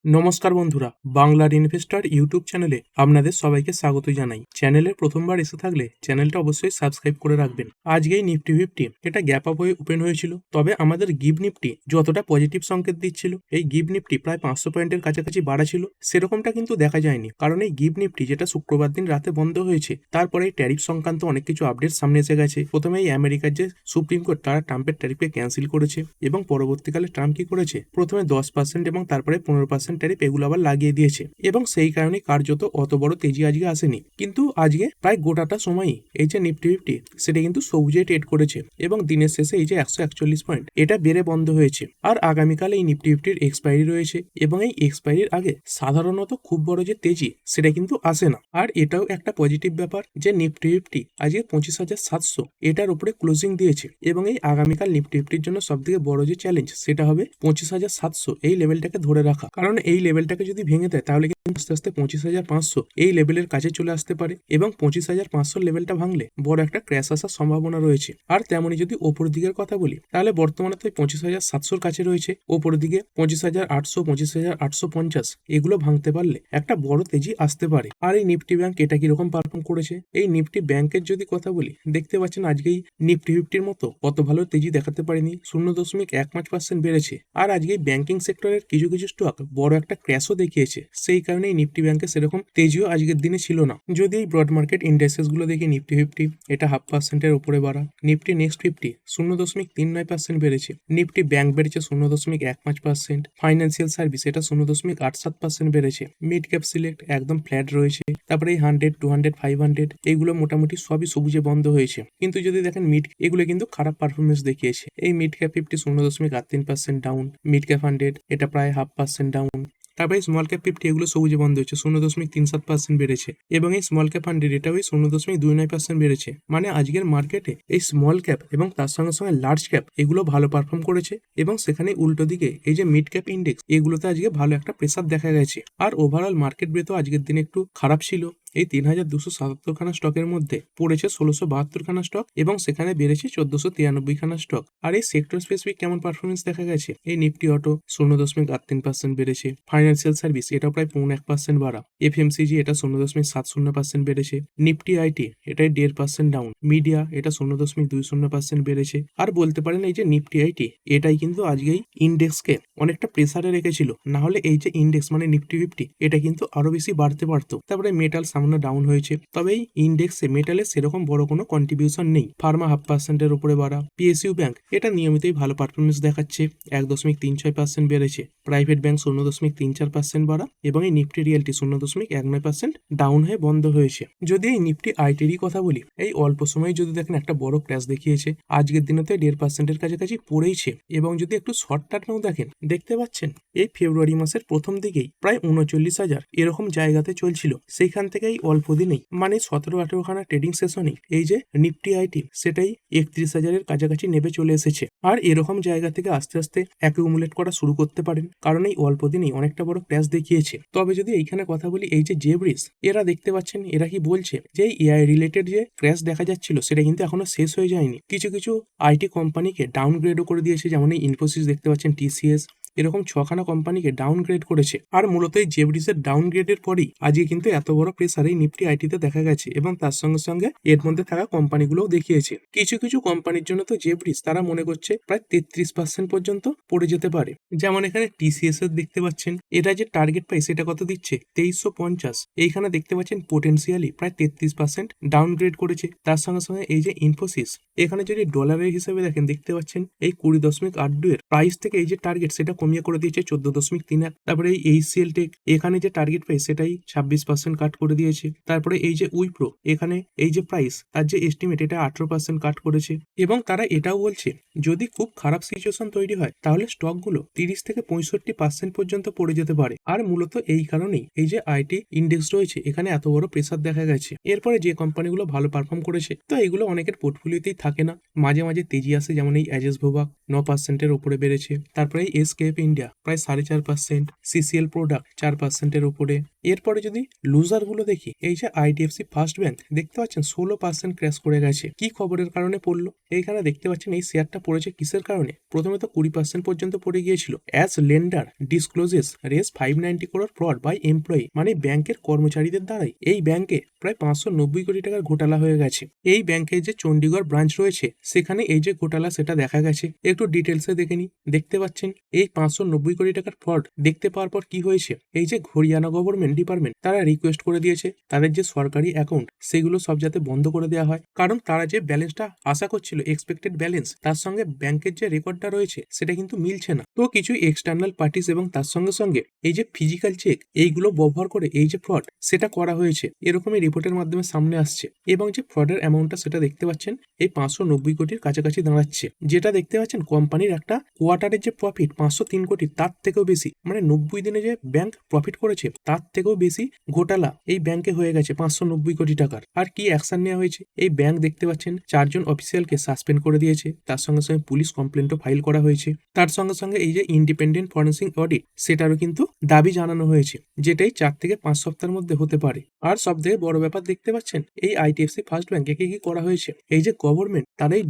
নমস্কার বন্ধুরা, বাংলার ইনভেস্টর ইউটিউব চ্যানেলে আপনাদের সবাইকে স্বাগত জানাই। চ্যানেলে প্রথমবার এসে থাকলে চ্যানেলটা অবশ্যই সাবস্ক্রাইব করে রাখবেন। আজকেই নিফটি ফিফটি এটা গ্যাপ আপ হয়ে ওপেন হয়েছিল, তবে আমাদের গিভ নিফটি যতটা পজিটিভ সংকেত দিচ্ছিল, এই গিভ নিফটি প্রায় 500 পয়েন্টের কাছাকাছি বাড়া ছিল, সেরকমটা কিন্তু দেখা যায়নি। কারণ এই গিভ নিফটি যেটা শুক্রবার দিন রাতে বন্ধ হয়েছে, তারপরে এই ট্যারিফ সংক্রান্ত অনেক কিছু আপডেট সামনে এসে গেছে। প্রথমে এই আমেরিকার যে সুপ্রিম কোর্ট তারা ট্রাম্পের ট্যারিফকে ক্যান্সেল করেছে, এবং পরবর্তীকালে ট্রাম্প কি করেছে, প্রথমে 10% এবং তারপরে 15% ট্যারিফ এগুলো আবার লাগিয়ে দিয়েছে, এবং সেই কারণে কার্যত অত বড় তেজি আজকে আসেনি। কিন্তু আজকে প্রায় গোটাটা সময়ই এই যে নিফটি ফিফটি সেটা কিন্তু সবুজে ট্রেড করেছে, এবং দিনের শেষে এই যে 141 পয়েন্ট এটা বেড়ে বন্ধ হয়েছে। আর আগামীকাল এই নিফটি ফিফটির এক্সপায়ারি রয়েছে, এবং এই এক্সপায়ারির আগে সাধারণত খুব বড় যে তেজি সেটা কিন্তু আসে না। আর এটাও একটা পজিটিভ ব্যাপার যে নিফটি ফিফটি আজকে 25,700 এটার উপরে ক্লোজিং দিয়েছে, এবং এই আগামীকাল নিফটি ফিফটির জন্য সব থেকে বড় যে চ্যালেঞ্জ সেটা হবে 25,700 এই লেভেলটাকে ধরে রাখা। কারণ এই লেভেলটাকে যদি ভেঙে দেয় তাহলে কিন্তু আস্তে আস্তে 25,500 এই লেভেলের কাছে চলে আসতে পারে, এবং 25,500 লেভেলটা ভাঙলে বড় একটা ক্র্যাশ আসার সম্ভাবনা রয়েছে। আর তেমনি যদি ওপর দিকের কথা বলি, তাহলে বর্তমানে তো 25,700 কাছে রয়েছে, ওপর দিকে 25,800 25,850 এগুলো ভাঙতে পারলে একটা বড় তেজি আসতে পারে। আর এই নিফটি ব্যাংক এটা কিরকম পারফর্ম করেছে, এই নিফটি ব্যাংকের যদি কথা বলি, দেখতে পাচ্ছেন আজকেই নিফটি ফিফটির মতো অত ভালো তেজি দেখাতে পারেনি, 0.15% বেড়েছে। আর আজকে ব্যাংকিং সেক্টরের কিছু কিছু স্টক বড় একটা ক্র্যাশও দেখিয়েছে, সেই কারণেই নিফটি ব্যাংকে সেরকম তেজিও আজকের দিনে ছিল না। যদি এই ব্রড মার্কেট ইন্ডেক্সেস গুলো দেখি, নিফটি ফিফটি এটা 0.5%-এর উপরে বাড়া, নিফটি নেক্সট 50 0.39% বেড়েছে, নিফটি ব্যাংক বেড়েছে 0.15%, ফাইন্যান্সিয়াল সার্ভিস এটা 0.87% বেড়েছে, মিড ক্যাপ সিলেক্ট একদম ফ্ল্যাট রয়েছে, তারপরে এই 100 200 500 এইগুলো মোটামুটি সবই সবুজে বন্ধ হয়েছে। কিন্তু যদি দেখেন এগুলো কিন্তু খারাপ পারফরমেন্স দেখিয়েছে। এই mid cap 50 0.38% down, mid cap 100 এটা প্রায় 0.5% ডাউন, তারপরে স্মল ক্যাপ 50 এগুলো সবুজে বন্ধ হচ্ছে, 0.37% বেড়েছে, এবং এই স্মল ক্যাপ 100 এটা ওই 0.29% বেড়েছে। মানে আজকের মার্কেটে এই স্মল ক্যাপ এবং তার সঙ্গে সঙ্গে লার্জ ক্যাপ এগুলো ভালো পারফর্ম করেছে, এবং সেখানে উল্টো দিকে এই যে মিড ক্যাপ ইন্ডেক্স এগুলোতে আজকে ভালো একটা প্রেসার দেখা গেছে। আর ওভারঅল মার্কেট ব্রেথও আজকের দিনে একটু খারাপ ছিল। এই 3,277 খানা স্টকের মধ্যে পড়েছে 1,672 খানা স্টক, এবং সেখানে বেড়েছে 1,493 খানা স্টক। আর এই সেক্টর স্পেসিফিক কেমন পারফরমেন্স দেখা গেছে, এই নিফটি অটো 0.83% বেড়েছে, ফাইন্যান্সিয়াল সার্ভিস এটা প্রায় 0.1% বাড়া, এফএমসিজি এটা 0.70% বেড়েছে, নিফটি আইটি এটাই 1.5% ডাউন, মিডিয়া এটা 0.20% বেড়েছে। আর বলতে পারেন এই যে নিফটি আইটি এটাই কিন্তু আজকেই ইন্ডেক্সকে অনেকটা প্রেসারে রেখেছিল, না হলে এই যে ইন্ডেক্স মানে নিফটি ফিফটি এটা কিন্তু আরো বেশি বাড়তে পারতো। তারপরে মেটাল সামান্য ডাউন হয়েছে, তবে এই ইন্ডেক্সে মেটালের সেরকম বড় কোনো কন্ট্রিবিউশন নেই, ফার্মা 0.5%-এর উপরে বাড়া, পিএসইউ ব্যাংক এটা নিয়মিতই ভালো পারফরমেন্স দেখাচ্ছে, 1.36% বেড়েছে, প্রাইভেট ব্যাংক 0.34% বাড়া, এবং এই নিফটি রিয়েলটি 0.19% ডাউন হয়ে বন্ধ হয়েছে। যদি এই নিফটি আইটিরই কথা বলি, এই অল্প সময় যদি দেখেন একটা বড় ক্র্যাশ দেখিয়েছে, আজকের দিনে তো 1.5%-এর কাছাকাছি পড়েইছে। এবং যদি একটু শর্ট টার্মেও দেখেন, দেখতে পাচ্ছেন এই ফেব্রুয়ারি মাসের প্রথম দিকেই প্রায় 39,000 এরকম জায়গাতে চলছিল, সেইখান থেকে এই অল্প দিনেই মানে 17-18 খানা ট্রেডিং সেশনে এই যে নিফটি আইটি সেটাই 31,000-এর কাছাকাছি নেমে চলে এসেছে। আর এরকম জায়গা থেকে আস্তে আস্তে অ্যাকুমুলেট করা শুরু করতে পারেন, কারণ এই অল্প দিনেই অনেকটা বড় ক্র্যাশ দেখিয়েছে। তবে যদি এইখানে কথা বলি, এই যে জেব্রিজ এরা দেখতে পাচ্ছেন এরা কি বলছে, যে এই এআই রিলেটেড যে ক্র্যাশ দেখা যাচ্ছিল সেটা কিন্তু এখনো শেষ হয়ে যায়নি, কিছু কিছু আইটি কোম্পানিকে ডাউনগ্রেডও করে দিয়েছে, যেমন এই ইনফোসিস দেখতে পাচ্ছেন, টিসিএস এরকম 6খানা কোম্পানিকে ডাউনগ্রেড করেছে। আর মূলত এই জেব্রিজের ডাউনগ্রেডের পরেই আজকে কিন্তু এত বড় প্রেসার এই নিফটি আইটিতে দেখা গেছে, এবং তার সঙ্গে সঙ্গে এর মধ্যে থাকা কোম্পানিগুলোও দেখিয়েছে। কিছু কিছু কোম্পানির জন্য তো জেব্রিজ তারা মনে করছে প্রায় 33% পর্যন্ত পড়ে যেতে পারে। যেমন এখানে টিসিএস এর দেখতে পাচ্ছেন, এটা যে টার্গেট প্রাইস সেটা কত দিচ্ছে, 2350। এইখানে দেখতে পাচ্ছেন পোটেন্সিয়ালি প্রায় 33% ডাউনগ্রেড করেছে। তার সঙ্গে সঙ্গে এই যে ইনফোসিস, এখানে যদি ডলারের হিসেবে দেখেন, দেখতে পাচ্ছেন এই 20.82 এর প্রাইস থেকে এই যে টার্গেট সেটা কমিয়ে করে দিয়েছে 14.31। তারপরে এই এইচসিএল টেক এখানে যে টার্গেট প্রাইস সেটাই 26% কাট করে দিয়েছে। তারপরে এই যে উইপ্রো এখানে এই যে প্রাইস তার যে এস্টিমেট এটা 18% কাট করেছে, এবং তারা এটাও বলছে যদি খুব খারাপ সিচুয়েশন তৈরি হয় তাহলে স্টকগুলো 30 থেকে 65% পর্যন্ত পড়ে যেতে পারে। আর মূলত এই কারণেই এই যে আইটি ইন্ডেক্স রয়েছে এখানে এত বড় প্রেসার দেখা গেছে। এরপরে যে কোম্পানিগুলো ভালো পারফর্ম করেছে, তো এগুলো অনেকের পোর্টফোলিওতেই থাকে না, মাঝে মাঝে তেজি আসে, যেমন এই অ্যাজেস ভোবাক 9%-এর উপরে বেড়েছে, তারপরে এই এসকেএফ ইন্ডিয়া প্রায় 4.5%, সিসিএল প্রোডাক্ট 4%-এর উপরে, এরপরে যদি লুজারগুলো দেখি, এই যে আইডিএফসি ফার্স্ট ব্যাংক দেখতে পাচ্ছেন 16% ক্র্যাশ করে গেছে। কি খবরের কারণে পড়লো? এইখানে দেখতে পাচ্ছেন এই শেয়ারটা পড়েছে কিসের কারণে? প্রথমে তো 20% পর্যন্ত পড়ে গিয়েছিল। As lender discloses Rs 590 crore fraud by employee, মানে ব্যাংকের কর্মচারীদের দ্বারাই এই ব্যাংকে প্রায় 590 কোটি টাকার ঘোটালা হয়ে গেছে। এই ব্যাংকের যে চণ্ডীগড় ব্রাঞ্চ রয়েছে সেখানে এই যে ঘোটালা সেটা দেখা গেছে। একটু ডিটেলসে দেখে নি। দেখতে পাচ্ছেন এই 590 কোটি টাকার ফ্রড দেখতে পাওয়ার পর কি হয়েছে, এই যে হরিয়ানা গভর্নমেন্ট ডিপার্টমেন্ট তারা রিকোয়েস্ট করে দিয়েছে তাদের যে সরকারি অ্যাকাউন্ট সেগুলো সব যাতে বন্ধ করে দেওয়া হয়, কারণ তারা যে ব্যালেন্সটা আশা করছিল এক্সপেক্টেড ব্যালেন্স, তার সঙ্গে ব্যাংকের যে রেকর্ডটা রয়েছে সেটা কিন্তু মিলছে না। তো কিছু এক্সটার্নাল পার্টিস এবং তার সঙ্গে সঙ্গে এই যে ফিজিক্যাল চেক এইগুলো ব্যবহার করে এই যে ফ্রড সেটা করা হয়েছে, এরকমই রিপোর্টের মাধ্যমে সামনে আসছে। এবং যে ফ্রডের অ্যামাউন্টটা সেটা দেখতে পাচ্ছেন এই 590 কোটির কাছাকাছি দাঁড়াচ্ছে। যেটা দেখতে পাচ্ছেন কোম্পানির একটা কোয়ার্টারের যে প্রফিট 503 কোটি তার থেকেও বেশি, মানে 90 দিনে যে ব্যাংক প্রফিট করেছে তার থেকেও বেশি ঘোটালা এই ব্যাংকে হয়ে গেছে 590 কোটি টাকার। আর কি অ্যাকশন নেওয়া হয়েছে, এই ব্যাংক দেখতে পাচ্ছেন 4 জন অফিসিয়ালকে সাসপেন্ড করে দিয়েছে, তার সঙ্গে সঙ্গে পুলিশ কমপ্লেন্টও ফাইল করা হয়েছে। তার সঙ্গে সঙ্গে এই যে ইন্ডিপেন্ডেন্ট ফরেন্সিক অডিট সেটারও কিন্তু দাবি জানানো হয়েছে, যেটাই 4 থেকে 5 সপ্তাহের মধ্যে হতে পারে। আর সব থেকে বড় ব্যাপার দেখতে পাচ্ছেন এই আইডিএফসি ফার্স্ট ব্যাংকে কি করা হয়েছে, এই যে গভর্নমেন্ট তারাই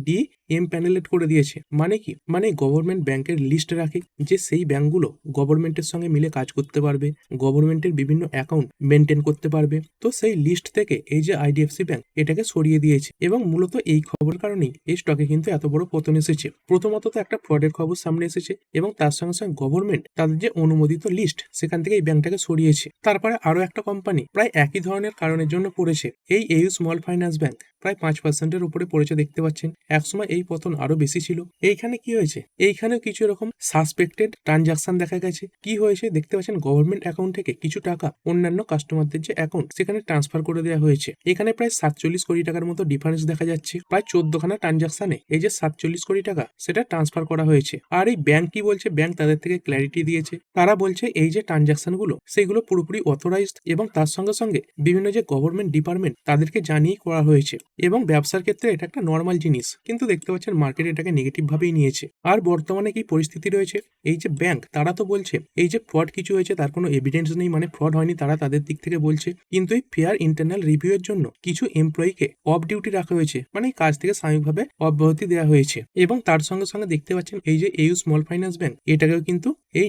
এমপ্যানেলেট করে দিয়েছে। মানে কি, মানে গভর্নমেন্ট ব্যাংকের লিস্ট রাখে যে সেই ব্যাংকগুলো গভর্নমেন্টের সঙ্গে মিলে কাজ করতে পারবে, গভর্নমেন্টের বিভিন্ন অ্যাকাউন্ট মেনটেন করতে পারবে। তো সেই লিস্ট থেকে এই যে আইডিএফসি ব্যাংক এটাকে সরিয়ে দিয়েছে, এবং মূলত এই খবরের কারণেই এই স্টকে কিন্তু এত বড় পতন এসেছে। প্রথমত তো একটা ফ্রডের খবর সামনে এসেছে, এবং তার সঙ্গে সঙ্গে গভর্নমেন্ট তাদের যে অনুমোদিত লিস্ট সেখান থেকে এই ব্যাংকটাকে সরিয়েছে। তারপরে আরো একটা কোম্পানি প্রায় একই ধরনের কারণের জন্য পড়েছে, এই এউ স্মল ফাইন্যান্স ব্যাংক প্রায় 5%-এর উপরে পড়েছে দেখতে পাচ্ছেন। একসময় এই পতন আরো বেশি ছিল। এইখানে কি হয়েছে, এইখানেও কিছু এরকম সাসপেক্টেড ট্রানজাকশন দেখা গেছে। কি হয়েছে দেখতে পাচ্ছেন, গভর্নমেন্ট অ্যাকাউন্ট থেকে কিছু টাকা অন্যান্য কাস্টমারদের যে অ্যাকাউন্ট সেখানে ট্রান্সফার করে দেওয়া হয়েছে। এখানে প্রায় 47 কোটি টাকার মতো ডিফারেন্স দেখা যাচ্ছে। প্রায় 14খানা ট্রানজাকশনে এই যে 47 কোটি টাকা সেটা ট্রান্সফার করা হয়েছে। আর এই ব্যাংক কি বলছে, ব্যাংক তাদের থেকে ক্ল্যারিটি দিয়েছে। তারা বলছে এই যে ট্রানজাকশন গুলো সেগুলো পুরোপুরি অথরাইজড, এবং তার সঙ্গে সঙ্গে বিভিন্ন যে গভর্নমেন্ট ডিপার্টমেন্ট তাদেরকে জানিয়ে করা হয়েছে, এবং ব্যবসার ক্ষেত্রে এটা একটা নর্মাল জিনিস। কিন্তু দেখতে পাচ্ছেন মার্কেট এটাকে নেগেটিভ ভাবেই নিয়েছে। আর বর্তমানে কি পরিস্থিতি রয়েছে, এই যে ব্যাংক তারা তো বলছে এই যে ফ্রড কিছু হয়েছে তার কোনো এভিডেন্স নেই, মানে ফ্রড হয়নি তারা তাদের দিক থেকে বলছে। কিন্তু এই ফেয়ার ইন্টারনাল রিভিউ এর জন্য কিছু এমপ্লয়িকে অফ ডিউটি রাখা হয়েছে, মানে এই কাজ থেকে সাময়িকভাবে অব্যাহতি দেওয়া হয়েছে। এবং তার সঙ্গে সঙ্গে দেখতে পাচ্ছেন এই যে এউ স্মল ফাইন্যান্স ব্যাংক এটাকেও কিন্তু এই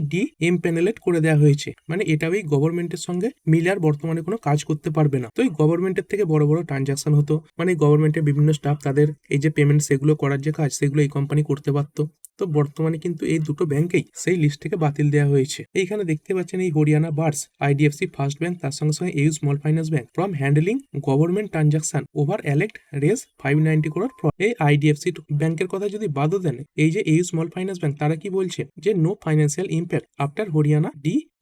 এমপ্যানেলেট করে দেওয়া হয়েছে, মানে এটাও এই গভর্নমেন্টের সঙ্গে মিলে আর বর্তমানে কোনো কাজ করতে পারবে না। তো এই গভর্নমেন্টের থেকে বড় বড় ট্রানজাকশন হতো, মানে গভর্নমেন্টের বিভিন্ন স্টাফ তাদের এই যে পেমেন্ট সেগুলো করার যে কাজ সেগুলো এই কোম্পানি করতে পারতো। তো বর্তমানে কিন্তু এই দুটো ব্যাংকেই সেই লিস্ট থেকে বাতিল দেওয়া হয়েছে। এইখানে দেখতে পাচ্ছেন এই Haryana bars IDFC first bank তার সঙ্গে সঙ্গে AU small finance bank from handling government transaction over alleged Rs 590 crore fraud. এই আইডিএফসি ব্যাংকের কথা যদি বাদও দেন, এই যে এউ স্মল ফাইন্যান্স ব্যাংক তারা কি বলছে যে no financial impact after Haryana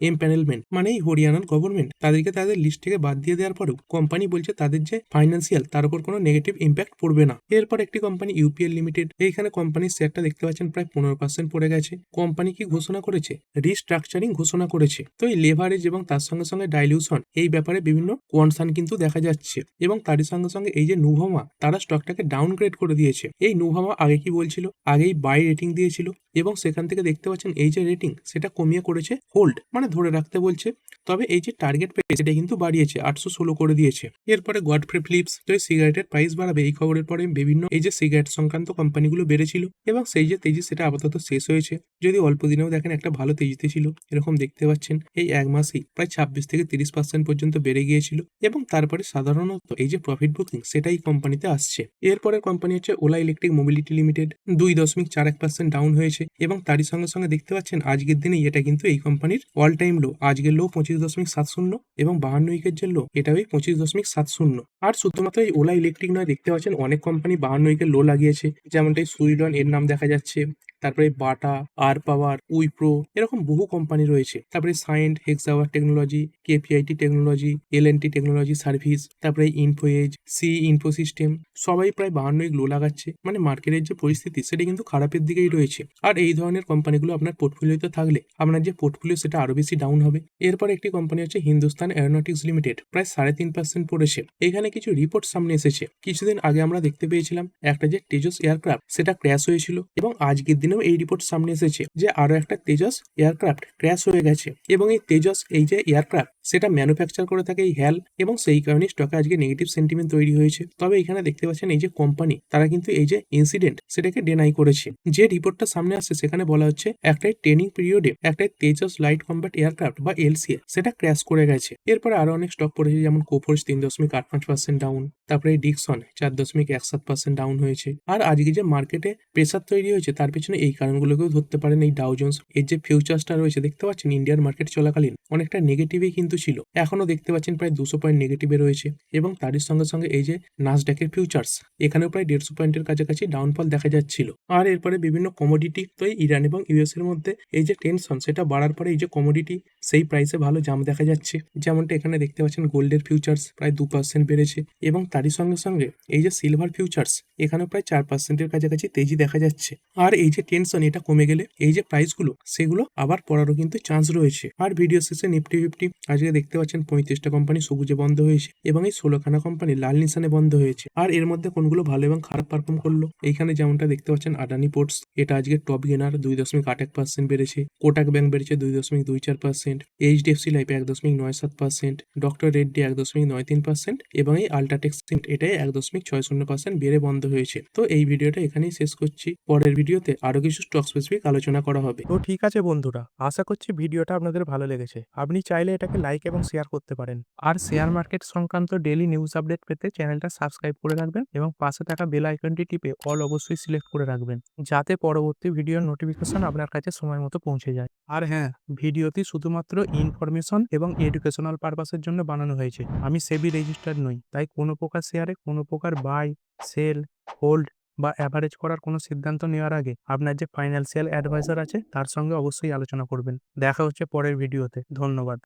empanelment, মানে এই হরিয়ানার গভর্নমেন্ট তাদেরকে তাদের লিস্ট থেকে বাদ দিয়ে দেওয়ার পরেও কোম্পানি বলছে তাদের যে ফাইন্যান্সিয়াল তার উপর কোনো নেগেটিভ ইম্প্যাক্ট পড়বে না। এরপর একটি কোম্পানি ইউপিএল লিমিটেড, এইখানে কোম্পানির শেয়ারটা দেখতে পাচ্ছেন প্রায় 15% পড়ে গেছে। কোম্পানি কি ঘোষণা করেছে, রিস্ট্রাকচারিং ঘোষণা করেছে। তো এই লেভারেজ এবং তার সঙ্গে সঙ্গে ডাইলিউশন এই ব্যাপারে বিভিন্ন কনসার্ন কিন্তু দেখা যাচ্ছে, এবং তারই সঙ্গে সঙ্গে এই যে নুভামা তারা স্টকটাকে ডাউনগ্রেড করে দিয়েছে। এই নুভামা আগে কি বলছিল, আগেই বাই রেটিং দিয়েছিল, এবং সেখান থেকে দেখতে পাচ্ছেন এই যে রেটিং সেটা কমিয়ে করেছে হোল্ড, মানে ধরে রাখতে বলছে। তবে এই যে টার্গেট পেয়েছে সেটা কিন্তু বাড়িয়েছে, 816 করে দিয়েছে। এরপরে গডফ্রে ফিলিপস তো এই সিগারেটের প্রাইস বাড়াবে এই খবরের পরে বিভিন্ন এই যে সিগারেট সংক্রান্ত কোম্পানিগুলো বেড়েছিল, এবং সেই যে তেজি সেটা আপাতত শেষ হয়েছে। যদি অল্প দিনেও দেখেন একটা ভালো তেজিতে ছিল, এরকম দেখতে পাচ্ছেন এই এক মাসেই প্রায় 26 থেকে 30% পর্যন্ত বেড়ে গিয়েছিল, এবং তারপরে সাধারণত এই যে প্রফিট বুকিং সেটাই কোম্পানিতে আসছে। এরপরের কোম্পানি হচ্ছে OLA electric mobility limited, 2.41% down হয়েছে, এবং তারই সঙ্গে সঙ্গে দেখতে পাচ্ছেন আজকের দিনে এটা কিন্তু এই কোম্পানির অল টাইম লো। আজকের লো 25.70, এবং 52 উইকের যে লো এটা ওই 25.70। আর শুধুমাত্র এই ওলা ইলেকট্রিক নয়, দেখতে পাচ্ছেন অনেক কোম্পানি 52 উইকের লো লাগিয়েছে, যেমনটা এই সুইডন এর নাম দেখা যাচ্ছে, তারপরে বাটা, আর পাওয়ার, উইপ্রো, এরকম বহু কোম্পানি রয়েছে। তারপরে Cyient, Hexaware technology, KPIT technology, L&T technology service, তারপরে ইনফোএজ, সি ইনফোসিস্টেম, সবাই প্রায় 52 লো লাগাচ্ছে। মানে মার্কেটের যে পরিস্থিতি সেটা কিন্তু খারাপের দিকেই রয়েছে। আর এই ধরনের কোম্পানিগুলো আপনার পোর্টফোলিওতে থাকলে আপনার যে পোর্টফোলিও সেটা আরো বেশি ডাউন হবে। এরপর একটি কোম্পানি হচ্ছে হিন্দুস্তান এরোনটিক্স লিমিটেড, প্রায় 3.5% পড়েছে। এখানে কিছু রিপোর্ট সামনে এসেছে। কিছুদিন আগে আমরা দেখতে পেয়েছিলাম একটা যে তেজস এয়ারক্রাফট সেটা ক্র্যাশ হয়েছিল, এবং আজকের দিনেও এই রিপোর্ট সামনে এসেছে যে আরো একটা তেজস এয়ারক্রাফট ক্র্যাশ হয়ে গেছে। এবং এই তেজস এই যে এয়ারক্রাফট সেটা ম্যানুফ্যাকচার করে থাকে এই হ্যাল, এবং সেই কারণে স্টকে আজকে নেগেটিভ সেন্টিমেন্ট তৈরি হয়েছে। তবে এখানে দেখতে পাচ্ছেন এই যে কোম্পানি, তারা কিন্তু এই যে ইনসিডেন্ট সেটাকে ডেনাই করেছে। যে রিপোর্টটা সামনে আসছে সেখানে বলা হচ্ছে একটাই ট্রেনিং পিরিয়ডে একটাই তেজস লাইট কম্ব্যাট এয়ারক্রাফট বা এলসিএ সেটা ক্র্যাশ করে গেছে। এরপরে আরো অনেক স্টক পড়েছে, যেমন কোফোর্স 3.85% ডাউন, তারপরে ডিকসন 4.17% ডাউন হয়েছে। আর আজকে যে মার্কেটে প্রেসার তৈরি হয়েছে তার পেছনে এই কারণগুলোকেও ধরতে পারেন। এই ডাউ জোন্স এর যে ফিউচার্সটা রয়েছে দেখতে পাচ্ছেন ইন্ডিয়ার মার্কেট চলাকালীন অনেকটা নেগেটিভই কিন্তু ছিল, এখনো দেখতে পাচ্ছেন প্রায় 200 পয়েন্ট নেগেটিভে রয়েছে। এবং তারই সঙ্গে সঙ্গে এই যে নাসডাকের ফিউচার্স, এখানেও প্রায় 150 পয়েন্টের কাছাকাছি ডাউনফল দেখা যাচ্ছিল। আর এরপরে বিভিন্ন কমোডিটি, তো ইরান এবং ইউএস এর মধ্যে এই যে টেনশন সেটা বাড়ার পরে এই যে কমোডিটি সেই প্রাইসে ভালো জাম্প দেখা যাচ্ছে। যেমনটা এখানে দেখতে পাচ্ছেন গোল্ডের ফিউচার্স প্রায় 2% বেড়েছে, এবং তারই সঙ্গে সঙ্গে এই যে সিলভার ফিউচার্স এখানেও প্রায় 4%-এর কাছাকাছি তেজি দেখা যাচ্ছে। আর এই যে টেনশন এটা কমে গেলে এই যে প্রাইসগুলো সেগুলো আবার পড়ারও কিন্তু চান্স রয়েছে। আর ভিডিও শেষে নিফটি ফিফটি আজকে দেখতে পাচ্ছেন 35টা কোম্পানি সবুজে বন্ধ হয়েছে এবং এই 16খানা কোম্পানি লাল নিশানে বন্ধ হয়েছে। আর এর মধ্যে কোনগুলো ভালো এবং খারাপ পারফর্ম করলো এইখানে যেমনটা দেখতে পাচ্ছেন আদানি পোর্টস, এটা আজকে টপ গেনার 2.81% বেড়েছে। কোটাক ব্যাংক বেড়েছে 2.24%, এইচডিএফসি লাইফ 1.97%, ডক্টর রেড্ডি 1.93% এবং এই আল্ট্রাটেক সিমেন্ট এটাই 1.60% বেড়ে বন্ধ হয়েছে। তো এই ভিডিওটা এখানেই শেষ করছি, পরের ভিডিওতে আরো কিছু স্টক স্পেসিফিক আলোচনা করা হবে। তো ঠিক আছে বন্ধুরা, আশা করছি ভিডিওটা আপনাদের ভালো লেগেছে। আপনি চাইলে এটাকে লাইক এবং শেয়ার করতে পারেন। আর শেয়ার মার্কেট সংক্রান্ত ডেইলি নিউজ আপডেট পেতে চ্যানেলটা সাবস্ক্রাইব করে রাখবেন এবং পাশে থাকা বেল আইকনটি টিপে অল অবশ্যই সিলেক্ট করে রাখবেন, যাতে পরবর্তী ভিডিওর নোটিফিকেশন আপনার কাছে সময় মতো পৌঁছে যায়। আর হ্যাঁ, ভিডিওটি শুধুমাত্র ইনফরমেশন এবং এডুকেশনাল পারপাসের জন্য বানানো হয়েছে। আমি সেবি রেজিস্টার্ড নই, তাই কোনো প্রকার শেয়ারে কোনো প্রকার বাই, সেল, হোল্ড বা অ্যাভারেজ করার কোনো সিদ্ধান্ত নেওয়ার আগে আপনার যে ফাইন্যান্সিয়াল অ্যাডভাইজার আছে তার সঙ্গে অবশ্যই আলোচনা করবেন। দেখা হচ্ছে পরের ভিডিওতে। ধন্যবাদ।